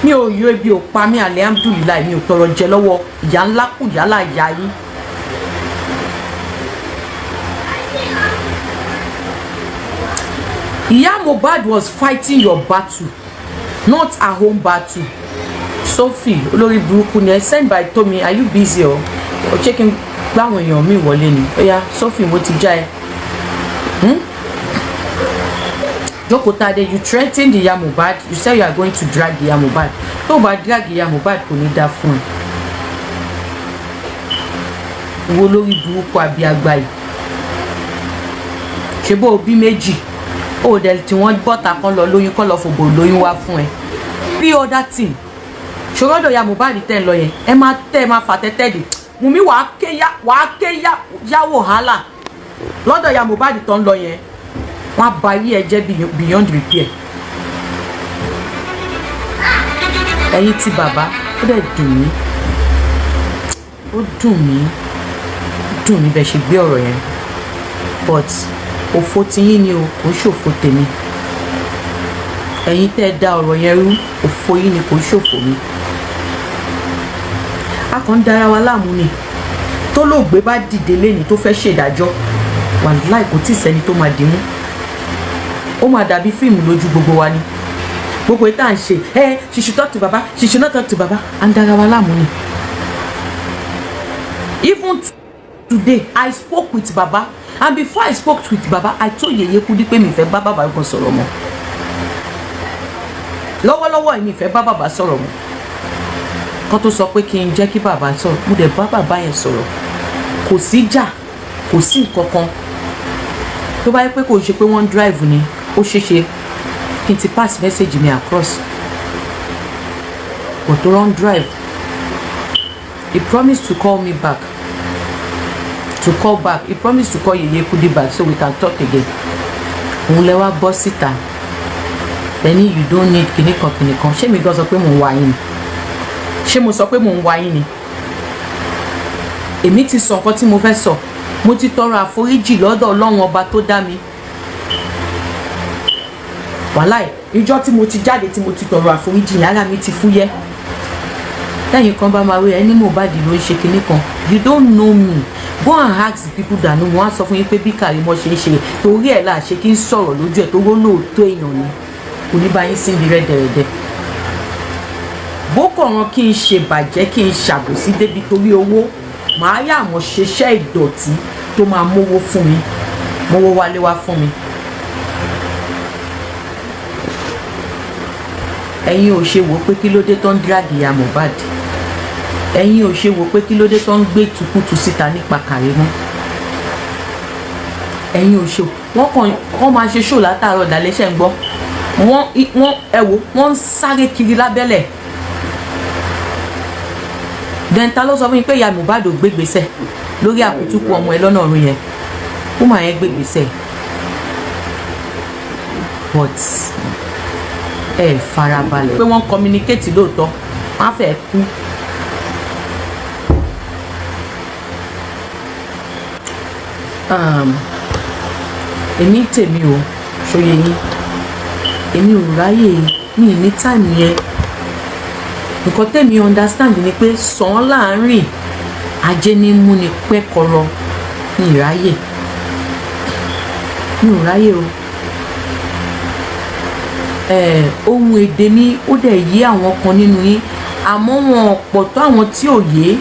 mi ò yọ ebi ò pa mí alhamdulillah mi ò tọrọ jẹ lọ́wọ́ ìyá ńlá kù yálà ìyá yín. Ìyá Mohbad was fighting your battle, not her home battle. Sophie olórí burúkú ni ẹ send by Tomi, are you busy o ṣé kí n gbáwọn èèyàn mi wọlé ni oya Sophie mo ti já ẹ. Jókòó Tade, you threatened Ìyá Mohbad, you said you are going to drag Ìyá Mohbad. Tó o bá drag Ìyá Mohbad kò ní dá fún ẹ. Wo lórí burúkú àbí àgbà yìí. Ṣé bó o bí méjì ó dẹ̀ tí wọ́n bọ́ta kan lọ lóyún kọ́ lọ fòbò lóyún wá fún ẹ. Bí other thing ṣòrọ́dọ̀ Ìyá Mohbad tẹ̀ ń lọ yẹn ẹ máa tẹ́ ẹ máa fà tẹ́tẹ́ dì Wùmí wàá ké yáwó hálà lọ́dọ̀ Ìyá Mohbad tó ń lọ yẹn wọ́n á ba ayé ẹ jẹ́ beyond repair. Ẹ̀yin tí bàbá ó dẹ̀ dùn mí bẹ́ẹ̀ ṣe gbé ọ̀rọ̀ yẹn but òfò tiyín ni o kò ṣòfò tèmi. Ẹ̀yin tẹ́ ẹ dá ọ̀rọ̀ yẹn rú òfò yín ni kò ṣòfò mi. A kàn ń dára wa láàmú ni tó lóògbé bá dìde lẹ́ni tó fẹ́ ṣèdájọ́ wàláì kò tí ì sẹ́ni tó máa dìímú. Ó máa dàbí fíìmù lójú gbogbo wa ni gbogbo ìta à ń ṣe she should talk to baba, she should not talk to baba. À ń dára wa láàmú ni. Even today I spoke with baba and before I spoke with baba I told Yeye Kudi pé mi fẹ́ bá baba gan sọ̀rọ̀ mọ́. Lọ́wọ́lọ́wọ́ èmi fẹ́ bá baba sọ̀rọ̀ mọ́. Kán tó sọ pé kí n jẹ́ kí baba sọ̀rọ̀ mo dẹ̀ bá baba yẹn sọ̀rọ̀ kò sí jà kò sí nǹkan kan tó bá yẹ pé kò ṣe pé wọ́n drive ni ó ṣeéṣe kí n ti pass message mi across but tó run drive he promised to call me back he promised to call Yeye Kudi back so we can talk again. Òun lẹ wá bọ́ síta then you don't need kìnìkan ṣé mi gan sọ pé mò ń wá yín ni ṣé mo sọ pé mò ń wá yín ni èmi ti sọ nǹkan tí mo fẹ́ sọ mo ti tọrọ àforíjì lọ́dọ̀ Ọlọ́run ọba tó dá mi wàláì ìjọ́ tí mo ti jáde tí mo ti tọrọ àforíjì ara mi ti fúyẹ́ lẹ́yìn kan bá máa wí ẹni Mohbad ló ń ṣe kinní kan you don't know me go and ask the people that know me wọ́n á sọ fún yín pé bí Karimo ṣe ń ṣe torí ẹ̀ là ṣe kí n sọ̀rọ̀ lójú ẹ̀ tó rọ́ lóòótọ́ èèyàn ni kò ní bá yín sí ibi rẹ́dẹ̀rẹ́dẹ́ bókò ọ̀ràn kí n ṣe bàjẹ́ kí n ṣàbòsí débi torí owó màá yà mọ̀ ṣeṣẹ́ ìdọ̀tí tó máa mówó fún mi mówó wálé wá fún mi. Ẹ̀yin ò ṣe wò pé kí ló dé tó ń drag Ìyá Mohbad ẹ̀yin ò ṣe wò pé kí ló dé tó ń gbé tukutu síta nípa Karimo ẹ̀yin ò ṣe wọ́n máa ṣe ṣó látàárọ̀ dálẹ́ṣẹ̀ ń gbọ́ wọ́n ń sáré kiri lábẹ́lẹ̀ dẹ́ńtà ló sọ fún mi pé Ìyá Mohbad ò gbégbèsè lórí àkútúkù ọmọ ẹ lọ́nà ọ̀run yẹn ó máa yẹn gbégbèsè but ẹ farabalẹ̀ pé wọ́n communicate lóòótọ́ wọ́n á fẹ́ kú. Èmi tèmi o ṣòye yín èmi ò ráyè mi ní time yẹn nǹkan tèmi understand ni pé sàn án láàárín ajé ní mú ni pẹ́ kọ̀rọ̀ mi ò ráyè o. Ohun èdè mi ó dẹ̀ yé àwọn kan nínú yín àmọ́ wọn pọ̀ tó àwọn tí ò yé.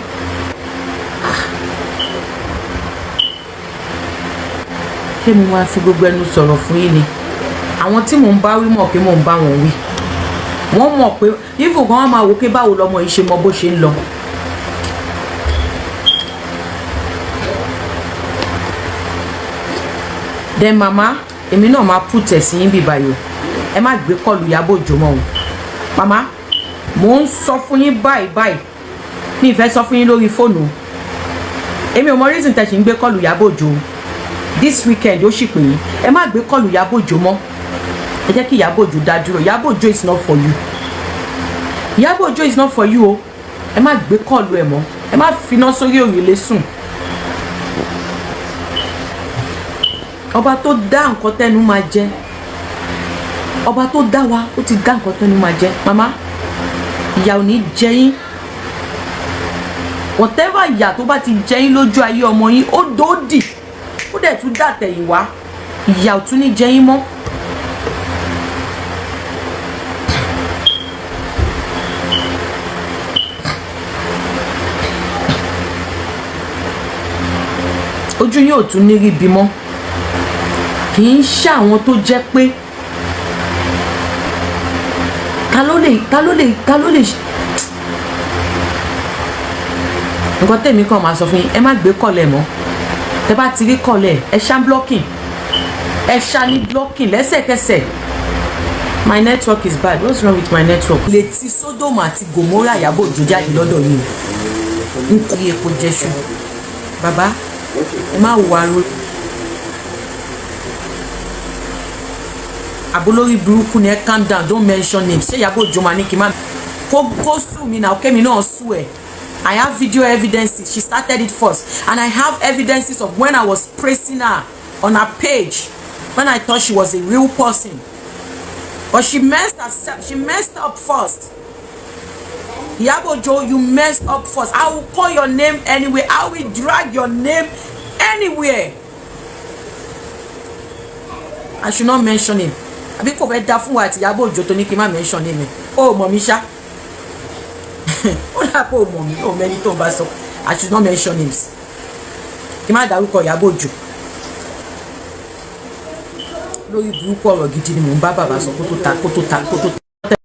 Ṣé mo máa fi gbogbo ẹnu sọ̀rọ̀ fún yín ni àwọn tí mò ń bá wí mọ̀ pé mò ń bá wọn wí wọ́n mọ̀ pé ifo kan wọ́n máa wò pé báwo lọmọ yìí ṣe mọ bó ṣe ń lọ. Then mama èmi náà máa put ẹ̀ sí yín bí báyìí ẹ má gbé kọlù Ìyábọ̀ Òjó mọ́ o mama mò ń sọ fún yín báyìí mi ìfẹ́ sọ fún yín lórí fóònù èmi ò mọ reason tẹ̀ ṣì ń gbé kọlù Ìyábọ̀ Òjó this weekend ó sì pè yín ẹ má gbé kọlù Ìyábọ̀ Òjó mọ́ ẹ jẹ́ kí Ìyábọ̀ Òjó dá dúró Ìyábọ̀ Òjó is not for you Ìyábọ̀ Òjó is not for you o ẹ má gbé kọlù ẹ mọ́ ẹ má finá sórí òrùlé sùn. Ọba tó dá nǹkan tẹ́nu máa jẹ ọba tó dá wa ó ti dá nǹkan tẹ́nu máa jẹ mama ìyà ò ní jẹ yín whatever ìyà tó bá ti jẹ yín lójú ayé ọmọ yín ó dòdì ó dẹ̀ tún dàtẹ̀yìnwá ìyà ò tún ní jẹ yín mọ́. ojú yín ò tún ní rí bímọ kì í ṣe àwọn tó jẹ́ pé ta ló lè nǹkan tèmi kàn máa sọ fún yín ẹ má gbé kọ̀lẹ̀ mọ́ tẹ bá ti rí kọ̀lẹ̀ ẹ ṣá blocking ẹ ṣá ní blocking lẹ́sẹ̀kẹsẹ̀. My network is bad. What's wrong with my network? lè ti Sódómù àti Gòmórà Ìyábọ̀ Òjó jáde lọ́dọ̀ yìí nítorí epo jẹ́ṣu bàbá ẹ má wà ro àbólórí burúkú ni ẹ calm down don't mention names ṣé Ìyábọ̀ Òjó máa ní kí n má kó sùn mí náà kémi náà sùn ẹ̀. I have video evidences. She started it first. And I have evidences of when I was praising her on her page when I thought she was a real person. But she messed herself. She messed up first. Ìyábọ̀ Òjó, you messed up first. I will call your name anyway. I will drag your name anywhere. I should not mention him. Àbí kò fẹ́ dá fún wa àti Ìyábọ̀ Òjó tó ní kí n má mention him. Oh, mọ̀mí ṣá. Ó dà pé o mọ̀ mí o mẹ́ni tó ń bá sọ I should not mention names kí n má dárúkọ Ìyábọ̀ Òjó lórí burúkú ọ̀rọ̀ gidi ni mò ń bá bàbá sọ kó tó ta.